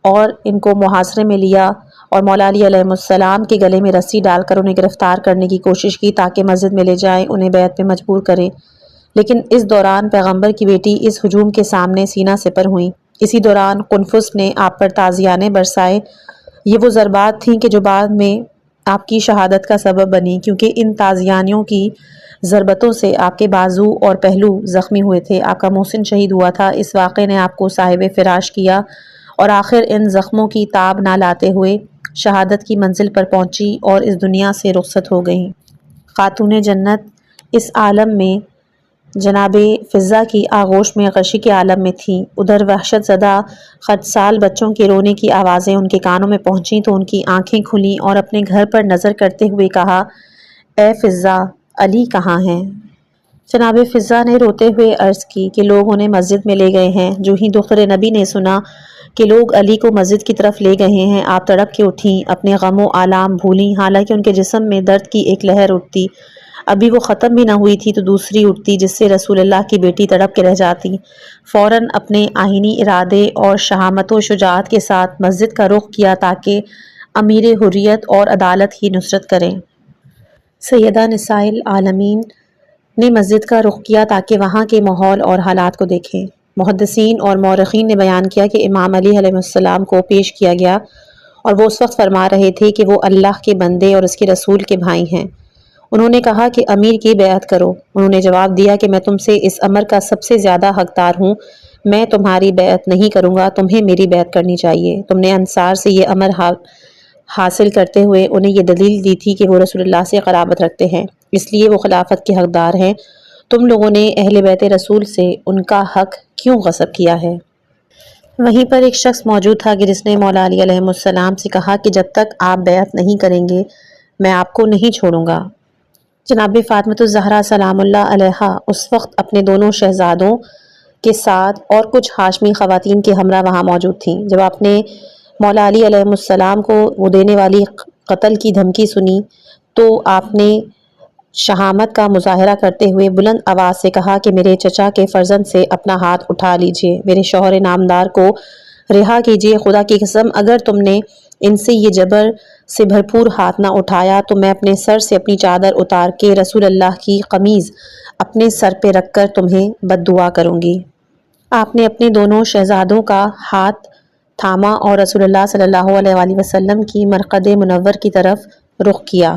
Speaker 1: اور ان کو محاصرے میں لیا اور مولا علی علیہ السلام کے گلے میں رسی ڈال کر انہیں گرفتار کرنے کی کوشش کی تاکہ مسجد میں لے جائیں، انہیں بیعت پہ مجبور کریں۔ لیکن اس دوران پیغمبر کی بیٹی اس ہجوم کے سامنے سینہ سپر ہوئیں۔ اسی دوران قنفس نے آپ پر تازیانے برسائے۔ یہ وہ ضربات تھیں کہ جو بعد میں آپ کی شہادت کا سبب بنی، کیونکہ ان تازیانیوں کی ضربتوں سے آپ کے بازو اور پہلو زخمی ہوئے تھے۔ آقا محسن شہید ہوا تھا۔ اس واقعے نے آپ کو صاحب فراش کیا اور آخر ان زخموں کی تاب نہ لاتے ہوئے شہادت کی منزل پر پہنچی اور اس دنیا سے رخصت ہو گئیں۔ خاتون جنت اس عالم میں جناب فضہ کی آغوش میں غشی کے عالم میں تھیں۔ ادھر وحشت زدہ خردسال بچوں کے رونے کی آوازیں ان کے کانوں میں پہنچیں تو ان کی آنکھیں کھلیں اور اپنے گھر پر نظر کرتے ہوئے کہا، اے فضہ، علی کہاں ہیں؟ جناب فضہ نے روتے ہوئے عرض کی کہ لوگ انہیں مسجد میں لے گئے ہیں۔ جو ہی دختر نبی نے سنا کہ لوگ علی کو مسجد کی طرف لے گئے ہیں، آپ تڑپ کے اٹھیں، اپنے غم و آلام بھولیں۔ حالانکہ ان کے جسم میں درد کی ایک لہر اٹھتی، ابھی وہ ختم بھی نہ ہوئی تھی تو دوسری اٹھتی جس سے رسول اللہ کی بیٹی تڑپ کے رہ جاتی۔ فوراً اپنے آئینی ارادے اور شہامت و شجاعت کے ساتھ مسجد کا رخ کیا تاکہ امیر حریت اور عدالت کی نصرت کریں۔ سیدہ نساء العالمین نے مسجد کا رخ کیا تاکہ وہاں کے ماحول اور حالات کو دیکھیں۔ محدثین اور مورخین نے بیان کیا کہ امام علی علیہ السلام کو پیش کیا گیا اور وہ اس وقت فرما رہے تھے کہ وہ اللہ کے بندے اور اس کے رسول کے بھائی ہیں۔ انہوں نے کہا کہ امیر کی بیعت کرو۔ انہوں نے جواب دیا کہ میں تم سے اس امر کا سب سے زیادہ حقدار ہوں، میں تمہاری بیعت نہیں کروں گا، تمہیں میری بیعت کرنی چاہیے۔ تم نے انصار سے یہ امر حاصل کرتے ہوئے انہیں یہ دلیل دی تھی کہ وہ رسول اللہ سے قرابت رکھتے ہیں، اس لیے وہ خلافت کے حقدار ہیں۔ تم لوگوں نے اہل بیت رسول سے ان کا حق کیوں غصب کیا ہے؟ وہیں پر ایک شخص موجود تھا کہ جس نے مولا علی علیہ السلام سے کہا کہ جب تک آپ بیعت نہیں کریں گے میں آپ کو نہیں چھوڑوں گا۔ جناب فاطمہ الزہرا سلام اللہ علیہا اس وقت اپنے دونوں شہزادوں کے ساتھ اور کچھ ہاشمی خواتین کے ہمراہ وہاں موجود تھیں۔ جب آپ نے مولا علی علیہ السلام کو وہ دینے والی قتل کی دھمکی سنی تو آپ نے شہامت کا مظاہرہ کرتے ہوئے بلند آواز سے کہا کہ میرے چچا کے فرزند سے اپنا ہاتھ اٹھا لیجئے، میرے شوہر نامدار کو رہا کیجئے۔ خدا کی قسم اگر تم نے ان سے یہ جبر سے بھرپور ہاتھ نہ اٹھایا تو میں اپنے سر سے اپنی چادر اتار کے رسول اللہ کی قمیض اپنے سر پہ رکھ کر تمہیں بد دعا کروں گی۔ آپ نے اپنے دونوں شہزادوں کا ہاتھ تھاما اور رسول اللہ صلی اللہ علیہ وآلہ وسلم کی مرقد منور کی طرف رخ کیا۔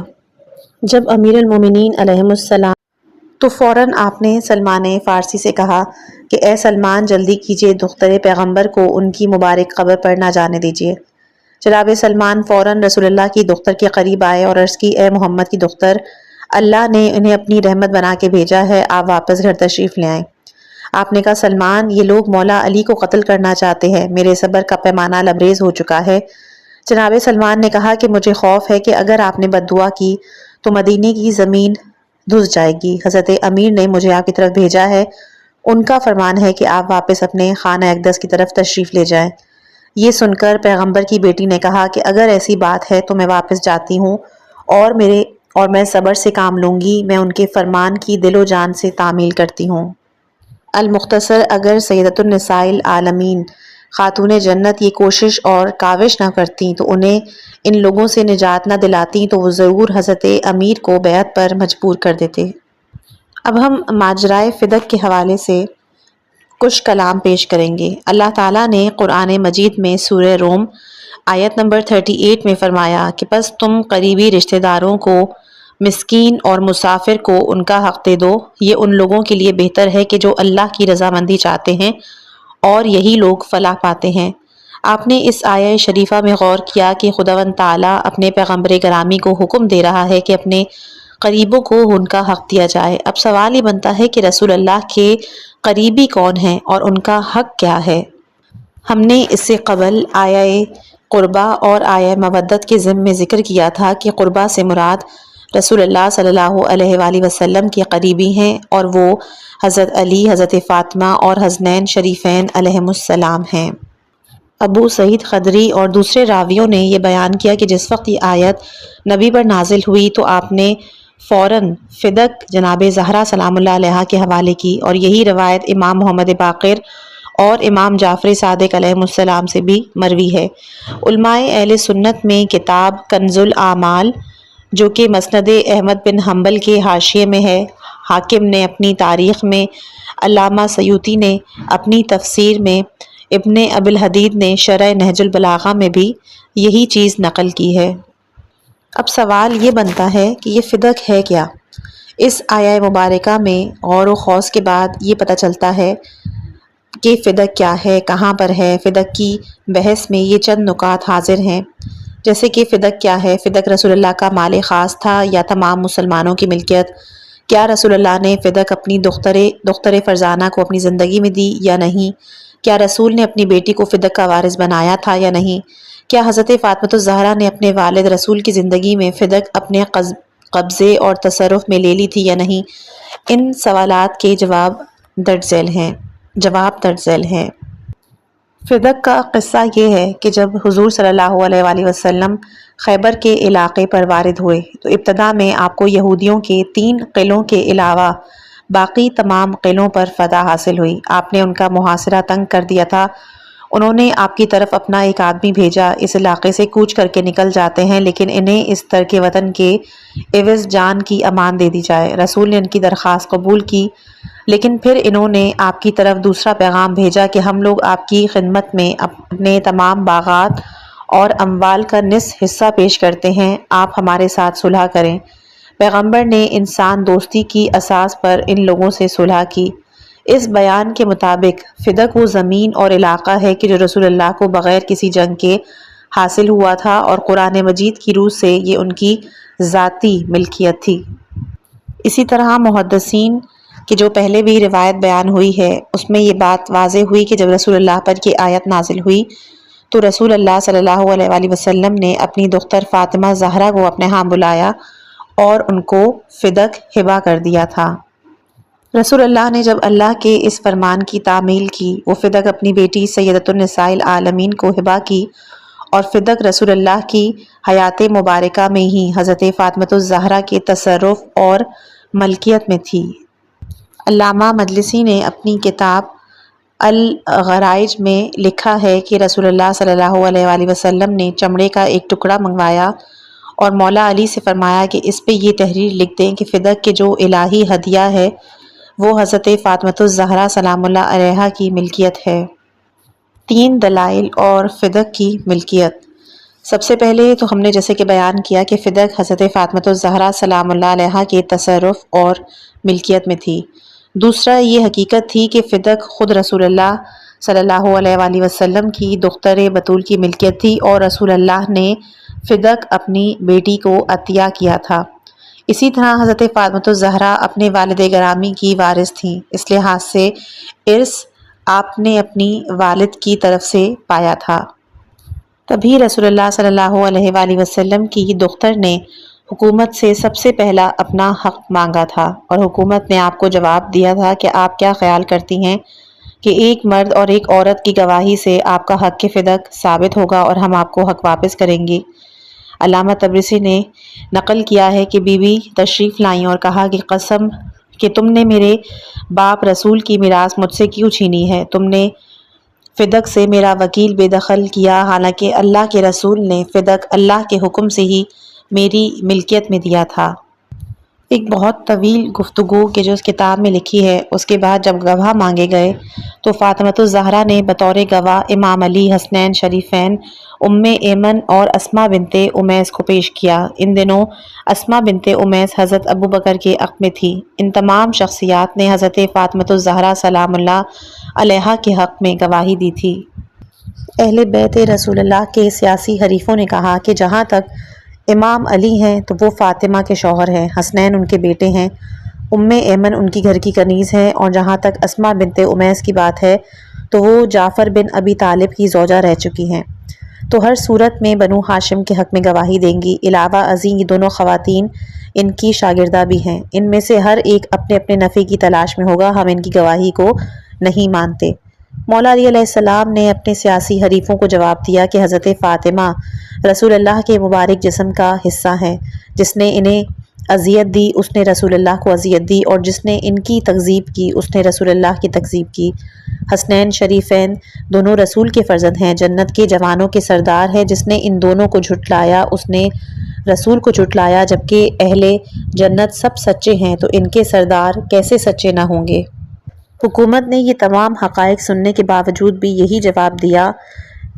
Speaker 1: جب امیر المومنین علیہ السلام تو فوراً آپ نے سلمان فارسی سے کہا کہ اے سلمان جلدی کیجئے، دختر پیغمبر کو ان کی مبارک قبر پر نہ جانے دیجئے۔ جناب سلمان فوراً رسول اللہ کی دختر کے قریب آئے اور عرض کی، اے محمد کی دختر، اللہ نے انہیں اپنی رحمت بنا کے بھیجا ہے، آپ واپس گھر تشریف لے آئیں۔ آپ نے کہا، سلمان یہ لوگ مولا علی کو قتل کرنا چاہتے ہیں، میرے صبر کا پیمانہ لبریز ہو چکا ہے۔ جناب سلمان نے کہا کہ مجھے خوف ہے کہ اگر آپ نے بد دعا کی تو مدینے کی زمین دھس جائے گی۔ حضرت امیر نے مجھے آپ کی طرف بھیجا ہے، ان کا فرمان ہے کہ آپ واپس اپنے خانہ اقدس کی طرف تشریف لے جائیں۔ یہ سن کر پیغمبر کی بیٹی نے کہا کہ اگر ایسی بات ہے تو میں واپس جاتی ہوں اور میں صبر سے کام لوں گی، میں ان کے فرمان کی دل و جان سے تعمیل کرتی ہوں۔ المختصر اگر سیدۃ النساء العالمین خاتون جنت یہ کوشش اور کاوش نہ کرتیں تو انہیں ان لوگوں سے نجات نہ دلاتیں تو وہ ضرور حضرت امیر کو بیعت پر مجبور کر دیتے۔ اب ہم ماجرائے فدق کے حوالے سے کچھ کلام پیش کریں گے۔ اللہ تعالیٰ نے قرآن مجید میں سورہ روم آیت نمبر 38 میں فرمایا کہ پس تم قریبی رشتہ داروں کو، مسکین اور مسافر کو ان کا حق دے دو، یہ ان لوگوں کے لیے بہتر ہے کہ جو اللہ کی رضامندی چاہتے ہیں اور یہی لوگ فلاح پاتے ہیں۔ آپ نے اس آیہ شریفہ میں غور کیا کہ خداوند تعالیٰ اپنے پیغمبر گرامی کو حکم دے رہا ہے کہ اپنے قریبوں کو ان کا حق دیا جائے۔ اب سوال یہ بنتا ہے کہ رسول اللہ کے قریبی کون ہیں اور ان کا حق کیا ہے؟ ہم نے اس سے قبل آیہ قربہ اور آیہ مودت کے ضمن میں ذکر کیا تھا کہ قربہ سے مراد رسول اللہ صلی اللہ علیہ وآلہ وسلم کے قریبی ہیں اور وہ حضرت علی، حضرت فاطمہ اور حسنین شریفین علیہم السلام ہیں۔ ابو سعید خدری اور دوسرے راویوں نے یہ بیان کیا کہ جس وقت یہ آیت نبی پر نازل ہوئی تو آپ نے فوراً فدق جناب زہرا سلام اللہ علیہا کے حوالے کی، اور یہی روایت امام محمد باقر اور امام جعفر صادق علیہ السلام سے بھی مروی ہے۔ علماء اہل سنت میں کتاب کنز الاعمال جو کہ مسند احمد بن حنبل کے حاشیے میں ہے، حاکم نے اپنی تاریخ میں، علامہ سیوطی نے اپنی تفسیر میں ابن ابی الحدید نے شرح نہج البلاغہ میں بھی یہی چیز نقل کی ہے۔ اب سوال یہ بنتا ہے کہ یہ فدق ہے کیا؟ اس آیہ مبارکہ میں غور و خوض کے بعد یہ پتہ چلتا ہے کہ فدق کیا ہے، کہاں پر ہے۔ فدق کی بحث میں یہ چند نکات حاضر ہیں، جیسے کہ فدق کیا ہے؟ فدق رسول اللہ کا مال خاص تھا یا تمام مسلمانوں کی ملکیت؟ کیا رسول اللہ نے فدق اپنی دختر فرزانہ کو اپنی زندگی میں دی یا نہیں؟ کیا رسول نے اپنی بیٹی کو فدق کا وارث بنایا تھا یا نہیں؟ کیا حضرت فاطمۃ الزہرا نے اپنے والد رسول کی زندگی میں فدق اپنے قبضے اور تصرف میں لے لی تھی یا نہیں؟ ان سوالات کے جواب درج ذیل ہیں۔ فدق کا قصہ یہ ہے کہ جب حضور صلی اللہ علیہ وآلہ وسلم خیبر کے علاقے پر وارد ہوئے تو ابتدا میں آپ کو یہودیوں کے 3 قلعوں کے علاوہ باقی تمام قلعوں پر فتح حاصل ہوئی۔ آپ نے ان کا محاصرہ تنگ کر دیا تھا۔ انہوں نے آپ کی طرف اپنا ایک آدمی بھیجا، اس علاقے سے کوچ کر کے نکل جاتے ہیں لیکن انہیں اس ترک وطن کے عوض جان کی امان دے دی جائے۔ رسول نے ان کی درخواست قبول کی، لیکن پھر انہوں نے آپ کی طرف دوسرا پیغام بھیجا کہ ہم لوگ آپ کی خدمت میں اپنے تمام باغات اور اموال کا نصف حصہ پیش کرتے ہیں، آپ ہمارے ساتھ صلح کریں۔ پیغمبر نے انسان دوستی کی اساس پر ان لوگوں سے صلح کی۔ اس بیان کے مطابق فدق وہ زمین اور علاقہ ہے کہ جو رسول اللہ کو بغیر کسی جنگ کے حاصل ہوا تھا، اور قرآن مجید کی روح سے یہ ان کی ذاتی ملکیت تھی۔ اسی طرح محدثین کی جو پہلے بھی روایت بیان ہوئی ہے اس میں یہ بات واضح ہوئی کہ جب رسول اللہ پر یہ آیت نازل ہوئی تو رسول اللہ صلی اللہ علیہ وآلہ وسلم نے اپنی دختر فاطمہ زہرا کو اپنے ہاں بلایا اور ان کو فدق ہبہ کر دیا تھا۔ رسول اللہ نے جب اللہ کے اس فرمان کی تعمیل کی، وہ فدق اپنی بیٹی سیدۃ النساء العالمین کو ہبہ کی، اور فدق رسول اللہ کی حیات مبارکہ میں ہی حضرت فاطمۃ الزہرا کے تصرف اور ملکیت میں تھی۔ علامہ مجلسی نے اپنی کتاب الغرائج میں لکھا ہے کہ رسول اللہ صلی اللہ علیہ وآلہ وسلم نے چمڑے کا ایک ٹکڑا منگوایا اور مولا علی سے فرمایا کہ اس پہ یہ تحریر لکھ دیں کہ فدق کے جو الہی ہدیہ ہے وہ حضرت فاطمۃ الزہرا سلام اللہ علیہا کی ملکیت ہے۔ 3 دلائل اور فدق کی ملکیت۔ سب سے پہلے تو ہم نے جیسے کہ بیان کیا کہ فدق حضرت فاطمۃ الزہرا سلام اللہ علیہا کے تصرف اور ملکیت میں تھی۔ دوسرا یہ حقیقت تھی کہ فدق خود رسول اللہ صلی اللہ علیہ وآلہ وسلم کی دختر بطول کی ملکیت تھی اور رسول اللہ نے فدق اپنی بیٹی کو عطیہ کیا تھا۔ اسی طرح حضرت فاطمۃ الزہرا اپنے والد گرامی کی وارث تھیں، اس لحاظ سے ارث آپ نے اپنی والد کی طرف سے پایا تھا۔ تبھی رسول اللہ صلی اللہ علیہ وآلہ وسلم کی دختر نے حکومت سے سب سے پہلا اپنا حق مانگا تھا، اور حکومت نے آپ کو جواب دیا تھا کہ آپ کیا خیال کرتی ہیں کہ ایک مرد اور ایک عورت کی گواہی سے آپ کا حق فدق ثابت ہوگا اور ہم آپ کو حق واپس کریں گے۔ علامہ طبرسی نے نقل کیا ہے کہ بی بی تشریف لائیں اور کہا کہ قسم کہ تم نے میرے باپ رسول کی میراث مجھ سے کیوں چھینی ہے؟ تم نے فدق سے میرا وکیل بے دخل کیا، حالانکہ اللہ کے رسول نے فدق اللہ کے حکم سے ہی میری ملکیت میں دیا تھا۔ ایک بہت طویل گفتگو کہ جو اس کتاب میں لکھی ہے، اس کے بعد جب گواہ مانگے گئے تو فاطمۃ الزہرا نے بطور گواہ امام علی، حسنین شریفین، ام ایمن اور اسماء بنت امیس کو پیش کیا۔ ان دنوں اسماء بنت امیس حضرت ابو بکر کے عقد میں تھی۔ ان تمام شخصیات نے حضرت فاطمۃ الزہرا سلام اللہ علیہا کے حق میں گواہی دی تھی۔ اہل بیت رسول اللہ کے سیاسی حریفوں نے کہا کہ جہاں تک امام علی ہیں تو وہ فاطمہ کے شوہر ہیں، حسنین ان کے بیٹے ہیں، ام ایمن ان کی گھر کی کنیز ہیں، اور جہاں تک اسماء بنت امیس کی بات ہے تو وہ جعفر بن ابی طالب کی زوجہ رہ چکی ہیں، تو ہر صورت میں بنو ہاشم کے حق میں گواہی دیں گی۔ علاوہ ازیں یہ دونوں خواتین ان کی شاگردہ بھی ہیں، ان میں سے ہر ایک اپنے اپنے نفع کی تلاش میں ہوگا، ہم ان کی گواہی کو نہیں مانتے۔ مولا علی علیہ السلام نے اپنے سیاسی حریفوں کو جواب دیا کہ حضرت فاطمہ رسول اللہ کے مبارک جسم کا حصہ ہیں، جس نے انہیں اذیت دی اس نے رسول اللہ کو اذیت دی، اور جس نے ان کی تکذیب کی اس نے رسول اللہ کی تکذیب کی۔ حسنین شریفین دونوں رسول کے فرزند ہیں، جنت کے جوانوں کے سردار ہیں، جس نے ان دونوں کو جھٹلایا اس نے رسول کو جھٹلایا، جبکہ اہل جنت سب سچے ہیں تو ان کے سردار کیسے سچے نہ ہوں گے۔ حکومت نے یہ تمام حقائق سننے کے باوجود بھی یہی جواب دیا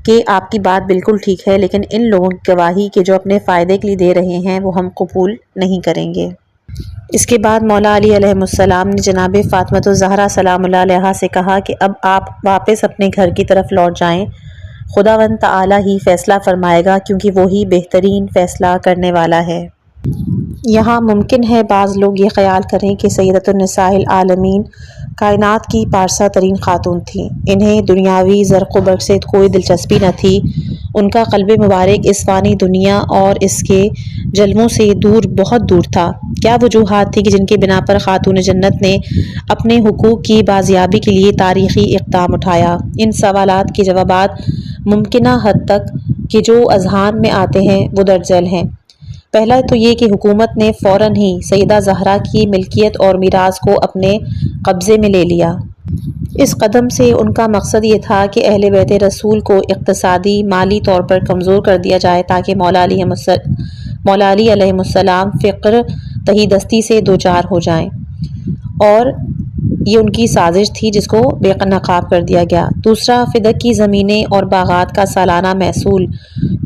Speaker 1: کہ آپ کی بات بالکل ٹھیک ہے، لیکن ان لوگوں کی گواہی کہ جو اپنے فائدے کے لیے دے رہے ہیں وہ ہم قبول نہیں کریں گے۔ اس کے بعد مولا علی علیہ السلام نے جناب فاطمۃ الزہرا سلام اللہ علیہا سے کہا کہ اب آپ واپس اپنے گھر کی طرف لوٹ جائیں، خداوند تعالیٰ ہی فیصلہ فرمائے گا کیونکہ وہی بہترین فیصلہ کرنے والا ہے۔ یہاں ممکن ہے بعض لوگ یہ خیال کریں کہ سیدۃ النساء العالمین کائنات کی پارسا ترین خاتون تھیں، انہیں دنیاوی زرق و برق سے کوئی دلچسپی نہ تھی، ان کا قلب مبارک اس فانی دنیا اور اس کے جلووں سے دور، بہت دور تھا۔ کیا وجوہات تھی کہ جن کی بنا پر خاتون جنت نے اپنے حقوق کی بازیابی کے لیے تاریخی اقدام اٹھایا؟ ان سوالات کے جوابات ممکنہ حد تک کہ جو اذہان میں آتے ہیں وہ درج ذیل ہیں۔ پہلا تو یہ کہ حکومت نے فوراً ہی سیدہ زہرا کی ملکیت اور میراث کو اپنے قبضے میں لے لیا۔ اس قدم سے ان کا مقصد یہ تھا کہ اہل بیت رسول کو اقتصادی، مالی طور پر کمزور کر دیا جائے تاکہ مولا علی علیہ السلام فقر تہی دستی سے دوچار ہو جائیں، اور یہ ان کی سازش تھی جس کو بے نقاب کر دیا گیا۔ دوسرا، فدق کی زمینیں اور باغات کا سالانہ محصول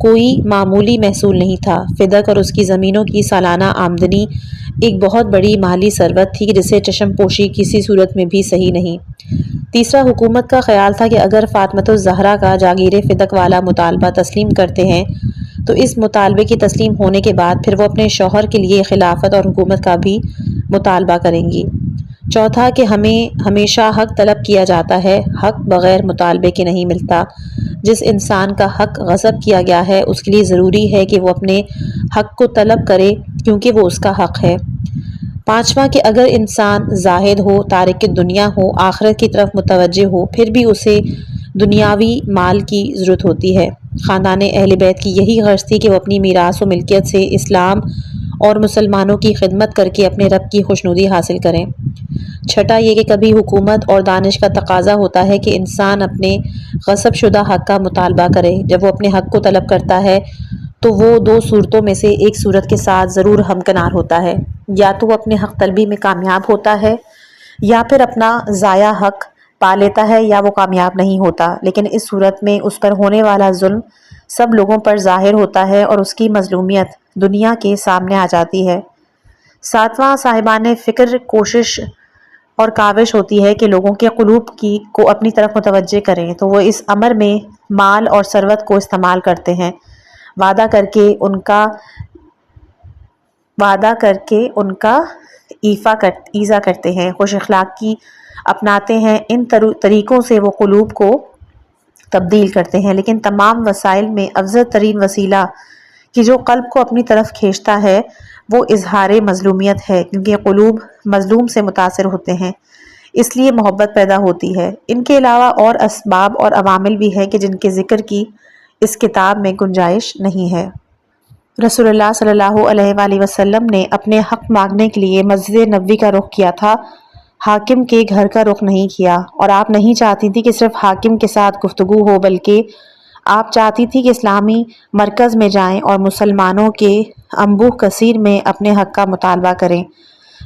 Speaker 1: کوئی معمولی محصول نہیں تھا۔ فدق اور اس کی زمینوں کی سالانہ آمدنی ایک بہت بڑی مالی ثروت تھی جسے چشم پوشی کسی صورت میں بھی صحیح نہیں۔ تیسرا، حکومت کا خیال تھا کہ اگر فاطمۃ الزہرا کا جاگیر فدق والا مطالبہ تسلیم کرتے ہیں تو اس مطالبے کے تسلیم ہونے کے بعد پھر وہ اپنے شوہر کے لیے خلافت اور حکومت کا بھی مطالبہ کریں گی۔ چوتھا کہ ہمیں ہمیشہ حق طلب کیا جاتا ہے، حق بغیر مطالبے کے نہیں ملتا۔ جس انسان کا حق غصب کیا گیا ہے اس کے لیے ضروری ہے کہ وہ اپنے حق کو طلب کرے کیونکہ وہ اس کا حق ہے۔ پانچواں کہ اگر انسان زاہد ہو، تارک دنیا ہو، آخرت کی طرف متوجہ ہو، پھر بھی اسے دنیاوی مال کی ضرورت ہوتی ہے۔ خاندان اہل بیت کی یہی غرض تھی کہ وہ اپنی میراث و ملکیت سے اسلام اور مسلمانوں کی خدمت کر کے اپنے رب کی خوشنودی حاصل کریں۔ چھٹا یہ کہ کبھی حکومت اور دانش کا تقاضا ہوتا ہے کہ انسان اپنے غصب شدہ حق کا مطالبہ کرے۔ جب وہ اپنے حق کو طلب کرتا ہے تو وہ دو صورتوں میں سے ایک صورت کے ساتھ ضرور ہمکنار ہوتا ہے، یا تو وہ اپنے حق طلبی میں کامیاب ہوتا ہے یا پھر اپنا ضائع حق پا لیتا ہے یا وہ کامیاب نہیں ہوتا، لیکن اس صورت میں اس پر ہونے والا ظلم سب لوگوں پر ظاہر ہوتا ہے اور اس کی مظلومیت دنیا کے سامنے آ جاتی ہے۔ ساتواں، صاحبان فکر کوشش اور کاوش ہوتی ہے کہ لوگوں کے قلوب کو اپنی طرف متوجہ کریں، تو وہ اس امر میں مال اور ثروت کو استعمال کرتے ہیں، وعدہ کر کے ان کا ایذا کرتے ہیں، خوش اخلاقی اپناتے ہیں۔ ان طریقوں سے وہ قلوب کو تبدیل کرتے ہیں، لیکن تمام وسائل میں افضل ترین وسیلہ کہ جو قلب کو اپنی طرف کھینچتا ہے وہ اظہار مظلومیت ہے، کیونکہ قلوب مظلوم سے متاثر ہوتے ہیں، اس لیے محبت پیدا ہوتی ہے۔ ان کے علاوہ اور اسباب اور عوامل بھی ہیں کہ جن کے ذکر کی اس کتاب میں گنجائش نہیں ہے۔ رسول اللہ صلی اللہ علیہ وآلہ وسلم نے اپنے حق مانگنے کے لیے مسجد نبوی کا رخ کیا تھا، حاکم کے گھر کا رخ نہیں کیا، اور آپ نہیں چاہتی تھی کہ صرف حاکم کے ساتھ گفتگو ہو، بلکہ آپ چاہتی تھی کہ اسلامی مرکز میں جائیں اور مسلمانوں کے انبوہ کثیر میں اپنے حق کا مطالبہ کریں۔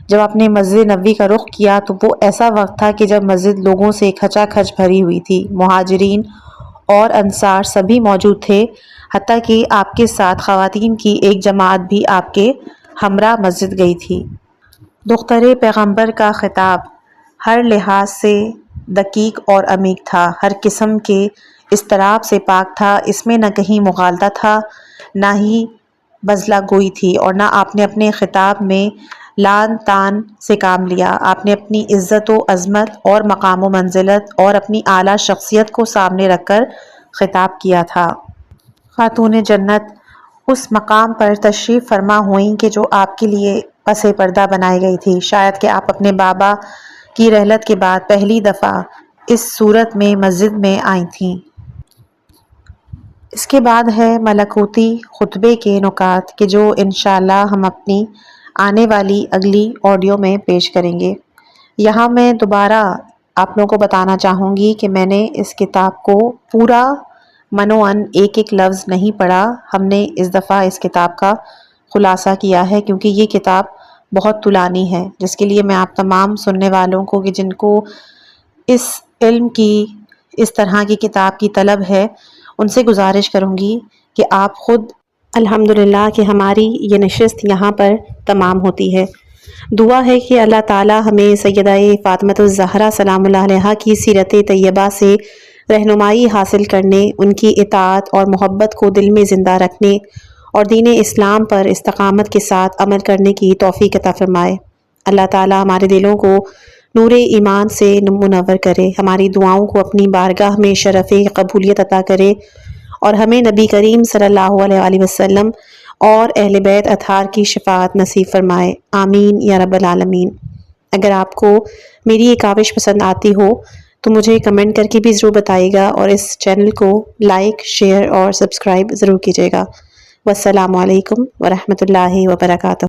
Speaker 1: جب آپ نے مسجد نبوی کا رخ کیا تو وہ ایسا وقت تھا کہ جب مسجد لوگوں سے کھچا کھچ بھری ہوئی تھی، مہاجرین اور انصار سبھی موجود تھے، حتیٰ کہ آپ کے ساتھ خواتین کی ایک جماعت بھی آپ کے ہمراہ مسجد گئی تھی۔ دختر پیغمبر کا خطاب ہر لحاظ سے دقیق اور عمیق تھا، ہر قسم کے اضطراب سے پاک تھا، اس میں نہ کہیں مغالطہ تھا، نہ ہی بزلہ گوئی تھی، اور نہ آپ نے اپنے خطاب میں لان تان سے کام لیا۔ آپ نے اپنی عزت و عظمت اور مقام و منزلت اور اپنی اعلیٰ شخصیت کو سامنے رکھ کر خطاب کیا تھا۔ خاتون جنت اس مقام پر تشریف فرما ہوئیں کہ جو آپ کے لیے پس پردہ بنائی گئی تھی۔ شاید کہ آپ اپنے بابا کی رحلت کے بعد پہلی دفعہ اس صورت میں مسجد میں آئی تھیں۔ اس کے بعد ہے ملکوتی خطبے کے نکات کہ جو انشاءاللہ ہم اپنی آنے والی اگلی آڈیو میں پیش کریں گے۔ یہاں میں دوبارہ آپ لوگوں کو بتانا چاہوں گی کہ میں نے اس کتاب کو پورا منوعاً ایک ایک لفظ نہیں پڑھا، ہم نے اس دفعہ اس کتاب کا خلاصہ کیا ہے کیونکہ یہ کتاب بہت طولانی ہے، جس کے لیے میں آپ تمام سننے والوں کو کہ جن کو اس علم کی اس طرح کی کتاب کی طلب ہے، ان سے گزارش کروں گی کہ آپ خود الحمدللہ کہ ہماری یہ نشست یہاں پر تمام ہوتی ہے۔ دعا ہے کہ اللہ تعالی ہمیں سیدہ فاطمۃ الزہرا سلام اللہ علیہا کی سیرت طیبہ سے رہنمائی حاصل کرنے، ان کی اطاعت اور محبت کو دل میں زندہ رکھنے اور دین اسلام پر استقامت کے ساتھ عمل کرنے کی توفیق عطا فرمائے۔ اللہ تعالی ہمارے دلوں کو نور ایمان سے منور کرے، ہماری دعاؤں کو اپنی بارگاہ میں شرف قبولیت عطا کرے اور ہمیں نبی کریم صلی اللہ علیہ وآلہ وسلم اور اہل بیت اطہار کی شفاعت نصیب فرمائے، آمین یا رب العالمین۔ اگر آپ کو میری یہ کاوش پسند آتی ہو تو مجھے کمنٹ کر کے بھی ضرور بتائیے گا، اور اس چینل کو لائک، شیئر اور سبسکرائب ضرور کیجیے گا۔ والسلام علیکم ورحمۃ اللہ وبرکاتہ۔